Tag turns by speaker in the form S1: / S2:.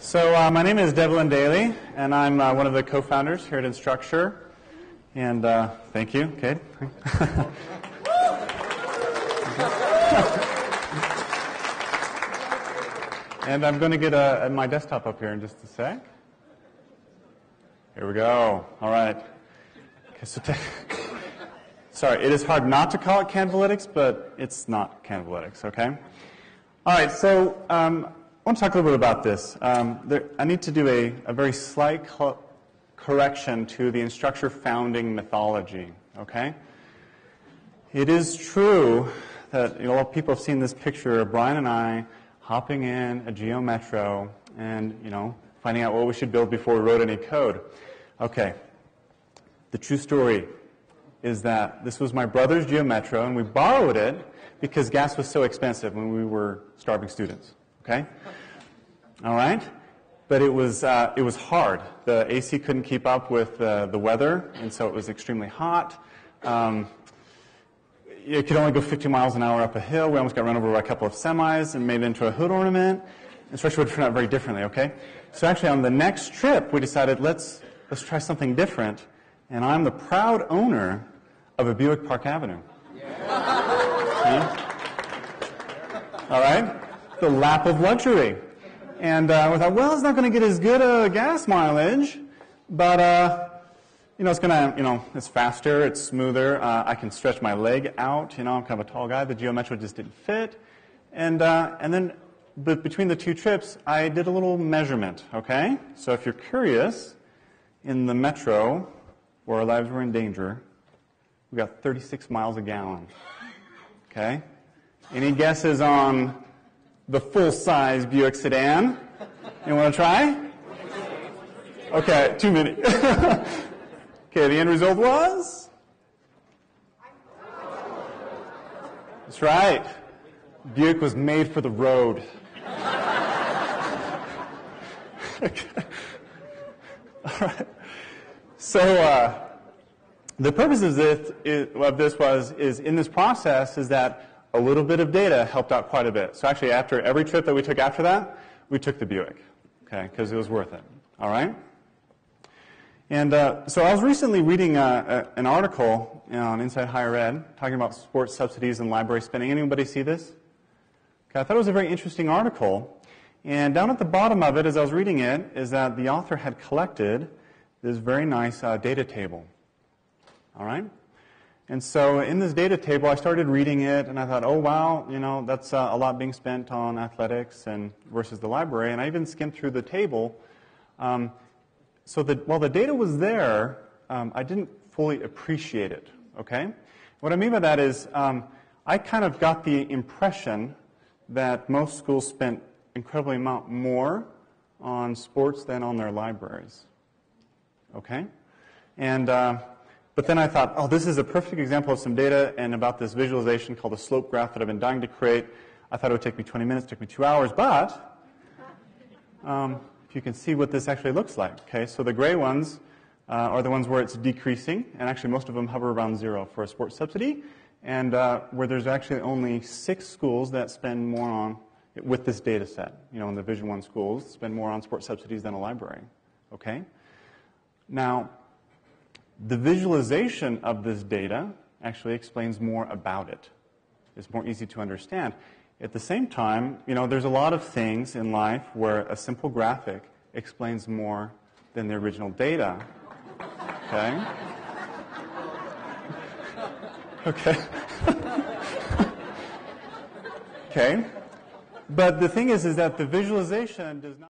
S1: So my name is Devlin Daley, and I'm one of the co-founders here at Instructure. And thank you, Kate. And I'm going to get my desktop up here in just a sec. Here we go. All right. Okay, so sorry, it is hard not to call it Canvalytics, but it's not Canvalytics, okay? All right, so I want to talk a little bit about this. I need to do a very slight correction to the Instructure founding mythology, okay? It is true that a lot of people have seen this picture of Brian and I hopping in a Geo Metro and, finding out what we should build before we wrote any code. Okay, the true story is that this was my brother's Geo Metro, and we borrowed it because gas was so expensive when we were starving students, okay? All right? But it was hard. The AC couldn't keep up with the weather, and so it was extremely hot. It could only go 50 miles an hour up a hill. We almost got run over by a couple of semis and made it into a hood ornament. Instructure would turn out very differently, okay? So actually on the next trip, we decided let's try something different, and I'm the proud owner of a Buick Park Avenue. Yeah? All right? The lap of luxury. And we thought, well, it's not going to get as good a gas mileage, but it's going to, it's faster, it's smoother. I can stretch my leg out. I'm kind of a tall guy. The Geo Metro just didn't fit. But between the two trips, I did a little measurement, okay? So if you're curious, in the Metro, where our lives were in danger, we got 36 miles a gallon, okay? Any guesses on the full-size Buick sedan? You want to try? Okay, too many. Okay, the end result was? That's right. Buick was made for the road. Okay. All right. So the purpose of this is in this process is that a little bit of data helped out quite a bit. So actually, after every trip that we took after that, we took the Buick, okay, because it was worth it. All right. And so I was recently reading an article on Inside Higher Ed talking about sports subsidies and library spending. Anybody see this? Okay, I thought it was a very interesting article. And down at the bottom of it, as I was reading it, is that the author had collected this very nice data table. All right? And so in this data table, I started reading it, and I thought, oh, wow, that's a lot being spent on athletics and versus the library. And I even skimmed through the table. So while the data was there, I didn't fully appreciate it, okay? What I mean by that is I kind of got the impression that most schools spent incredibly amount more on sports than on their libraries, okay? And but then I thought, oh, this is a perfect example of some data and about this visualization called a slope graph that I've been dying to create. I thought it would take me 20 minutes, it took me 2 hours, but if you can see what this actually looks like, okay? So the gray ones are the ones where it's decreasing, and actually most of them hover around 0 for a sports subsidy, and where there's actually only 6 schools that spend more on, with this data set, in the Division I schools, spend more on sports subsidies than a library, okay? Now, the visualization of this data actually explains more about it. It's more easy to understand. At the same time, there's a lot of things in life where a simple graphic explains more than the original data. Okay? Okay. Okay. But the thing is that the visualization does not